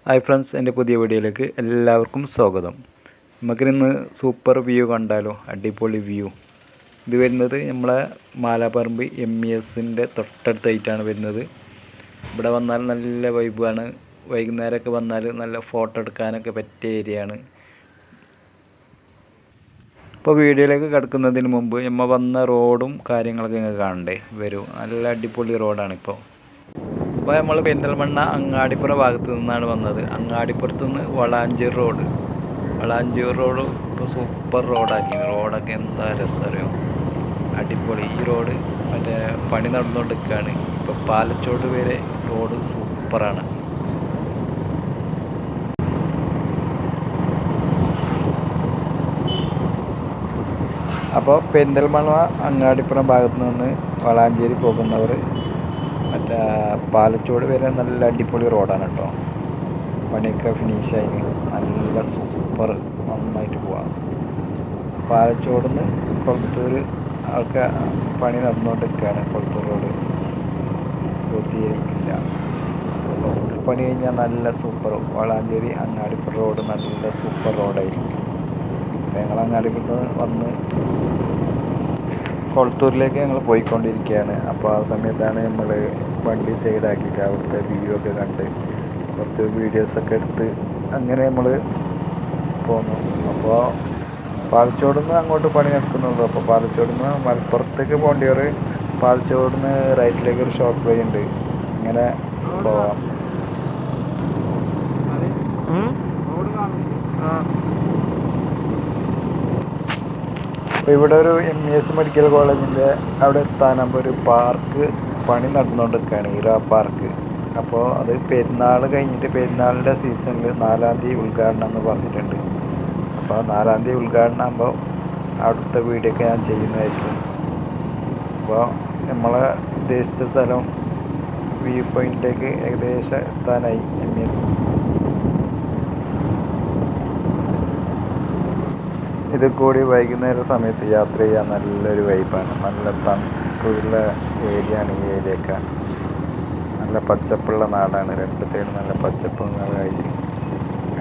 Hi friends, എൻ്റെ പുതിയ വീഡിയോയിലേക്ക് എല്ലാവർക്കും സ്വാഗതം. നമുക്കിന്ന് സൂപ്പർ വ്യൂ കണ്ടാലോ? അടിപൊളി വ്യൂ. ഇത് വരുന്നത് നമ്മളെ മാലാപ്പറമ്പ് MESൻ്റെ തൊട്ടടുത്തായിട്ടാണ് വരുന്നത്. ഇവിടെ വന്നാൽ നല്ല വൈബാണ്. വൈകുന്നേരമൊക്കെ വന്നാൽ നല്ല ഫോട്ടോ എടുക്കാനൊക്കെ പറ്റിയ ഏരിയയാണ്. ഇപ്പോൾ വീഡിയോയിലേക്ക് കിടക്കുന്നതിന് മുമ്പ് നമ്മൾ വന്ന റോഡും കാര്യങ്ങളൊക്കെ നിങ്ങൾ കാണണ്ടേ? വരൂ, നല്ല അടിപൊളി റോഡാണിപ്പോൾ. അപ്പോൾ നമ്മൾ പെരിന്തൽമണ്ണ അങ്ങാടിപ്പുറ ഭാഗത്ത് നിന്നാണ് വന്നത്. അങ്ങാടിപ്പുറത്ത് നിന്ന് വളാഞ്ചേരി റോഡ് ഇപ്പോൾ സൂപ്പർ റോഡാക്കി. റോഡൊക്കെ എന്താ രസമറിയോ? അടിപൊളി. ഈ റോഡ് മറ്റേ പണി നടന്നുകൊണ്ടിരിക്കുകയാണ്. ഇപ്പോൾ പാലച്ചോട് വരെ റോഡ് സൂപ്പറാണ്. അപ്പോൾ പെരിന്തൽമണ്ണ അങ്ങാടിപ്പുറം ഭാഗത്ത് നിന്ന് വളാഞ്ചേരി പോകുന്നവർ മറ്റേ പാലച്ചോട് വരെ നല്ല അടിപൊളി റോഡാണ് കേട്ടോ. പണിയൊക്കെ ഫിനിഷായി, നല്ല സൂപ്പർ, നന്നായിട്ട് പോവാം. പാലച്ചോട് നിന്ന് കൊളത്തൂർ ഒക്കെ പണി നടന്നുകൊണ്ടിരിക്കുകയാണ്. കൊളത്തൂർ റോഡ് പൂർത്തീകരിക്കില്ല. അപ്പോൾ ഫുൾ പണി കഴിഞ്ഞാൽ നല്ല സൂപ്പർ. വളാഞ്ചേരി അങ്ങാടിപ്പുറം റോഡ് നല്ല സൂപ്പർ റോഡായിരിക്കും. അപ്പോൾ ഞങ്ങൾ അങ്ങാടിപ്പുറത്ത് വന്ന് കൊളത്തൂരിലേക്ക് ഞങ്ങൾ പോയിക്കൊണ്ടിരിക്കുകയാണ്. അപ്പോൾ ആ സമയത്താണ് നമ്മൾ വണ്ടി സൈഡാക്കിയിട്ട് അവിടുത്തെ വ്യൂ ഒക്കെ കണ്ട് കുറച്ച് വീഡിയോസൊക്കെ എടുത്ത് അങ്ങനെ നമ്മൾ പോന്നു. അപ്പോൾ പാലച്ചോട് നിന്ന് അങ്ങോട്ട് പണി നടക്കുന്നുള്ളൂ. അപ്പോൾ പാലച്ചോട് നിന്ന് മലപ്പുറത്തേക്ക് പോകേണ്ടവർ പാലച്ചോട് നിന്ന് റൈറ്റിലേക്ക് ഒരു ഷോർട്ട് വഴി ഉണ്ട്, അങ്ങനെ പോവാം. അപ്പോൾ ഇവിടെ ഒരു MES മെഡിക്കൽ കോളേജിൻ്റെ അവിടെ എത്താനാകുമ്പോൾ ഒരു പാർക്ക് പണി നടന്നുകൊണ്ടിരിക്കുകയാണ്, ഈറ പാർക്ക്. അപ്പോൾ അത് പെരുന്നാൾ കഴിഞ്ഞിട്ട് പെരുന്നാളിൻ്റെ സീസണിൽ 4-ാം തീയതി ഉദ്ഘാടനം എന്ന് പറഞ്ഞിട്ടുണ്ട്. അപ്പോൾ 4-ാം തീയതി ഉദ്ഘാടനം ആകുമ്പോൾ അവിടുത്തെ വീഡിയോ ഒക്കെ ഞാൻ ചെയ്യുന്നതായിരിക്കും. അപ്പോൾ നമ്മളെ ഉദ്ദേശിച്ച സ്ഥലം വ്യൂ പോയിൻറ്റിലേക്ക് ഏകദേശം എത്താനായി. ഇത് കൂടി വൈകുന്നേര സമയത്ത് യാത്ര ചെയ്യാൻ നല്ലൊരു വൈബാണ്. നല്ല തണുപ്പുള്ള ഏരിയയാണ് ഈ ഏരിയയൊക്കെ. നല്ല പച്ചപ്പുള്ള നാടാണ്. രണ്ട് സൈഡ് നല്ല പച്ചപ്പുകളായിട്ട്.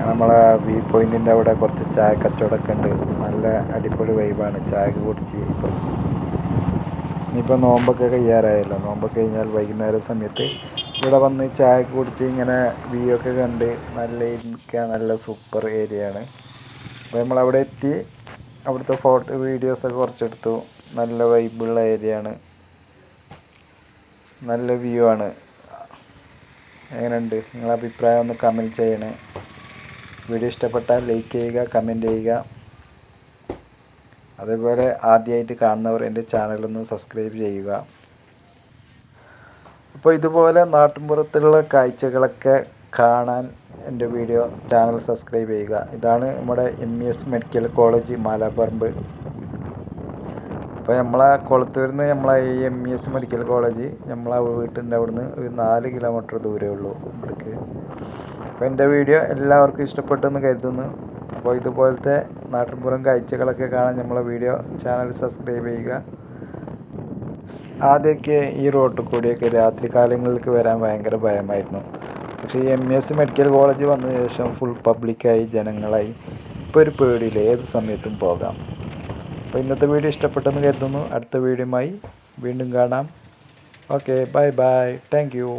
നമ്മളെ വ്യൂ പോയിൻറ്റിൻ്റെ അവിടെ കുറച്ച് ചായ കച്ചവടമൊക്കെ ഉണ്ട്. നല്ല അടിപൊളി വൈബാണ്. ചായ കുടിച്ച് ഇനിയിപ്പോൾ നോമ്പൊക്കെ കഴിയാറായല്ലോ. നോമ്പൊക്കെ കഴിഞ്ഞാൽ വൈകുന്നേര സമയത്ത് ഇവിടെ വന്ന് ചായ കുടിച്ച് ഇങ്ങനെ വ്യൂ ഒക്കെ കണ്ട് നല്ല ഇരിക്കുക. നല്ല സൂപ്പർ ഏരിയയാണ്. അപ്പോൾ നമ്മളവിടെ എത്തി. അവിടുത്തെ ഫോട്ടോ വീഡിയോസൊക്കെ കുറച്ചെടുത്തു. നല്ല വൈബുള്ള ഏരിയയാണ്, നല്ല വ്യൂ ആണ്. എങ്ങനെയുണ്ട്? നിങ്ങളുടെ അഭിപ്രായം ഒന്ന് കമൻറ്റ് ചെയ്യണേ. വീഡിയോ ഇഷ്ടപ്പെട്ടാൽ ലൈക്ക് ചെയ്യുക, കമൻറ്റ് ചെയ്യുക. അതേപോലെ ആദ്യമായിട്ട് കാണുന്നവർ എൻ്റെ ചാനലൊന്ന് സബ്സ്ക്രൈബ് ചെയ്യുക. അപ്പോൾ ഇതുപോലെ നാട്ടിൻപുറത്തുള്ള കാഴ്ചകളൊക്കെ കാണാൻ എൻ്റെ ചാനൽ സബ്സ്ക്രൈബ് ചെയ്യുക. ഇതാണ് നമ്മുടെ MES മെഡിക്കൽ കോളേജ് മാലാപ്പറമ്പ്. അപ്പോൾ നമ്മളെ കൊളത്തൂരിൽ നിന്ന് നമ്മളെ ഈ MES മെഡിക്കൽ കോളേജ് നമ്മളെ വീട്ടിൻ്റെ അവിടുന്ന് ഒരു 4 കിലോമീറ്റർ ദൂരമേ ഉള്ളൂ ഇവിടേക്ക്. അപ്പോൾ എൻ്റെ വീഡിയോ എല്ലാവർക്കും ഇഷ്ടപ്പെട്ടെന്ന് കരുതുന്നു. അപ്പോൾ ഇതുപോലത്തെ നാട്ടിൻപുറം കാഴ്ചകളൊക്കെ കാണാൻ നമ്മളെ ചാനൽ സബ്സ്ക്രൈബ് ചെയ്യുക. ആദ്യമൊക്കെ ഈ റോഡിൽ കൂടിയൊക്കെ രാത്രി കാലങ്ങളിലേക്ക് വരാൻ ഭയങ്കര ഭയമായിരുന്നു. പക്ഷേ ഈ MES മെഡിക്കൽ കോളേജ് വന്ന ശേഷം ഫുൾ പബ്ലിക്കായി, ജനങ്ങളായി. ഇപ്പോൾ ഒരു പേടിയില്ല, ഏത് സമയത്തും പോകാം. അപ്പോൾ ഇന്നത്തെ വീഡിയോ ഇഷ്ടപ്പെട്ടെന്ന് കരുതുന്നു. അടുത്ത വീഡിയോയുമായി വീണ്ടും കാണാം. Okay, bye bye, thank you.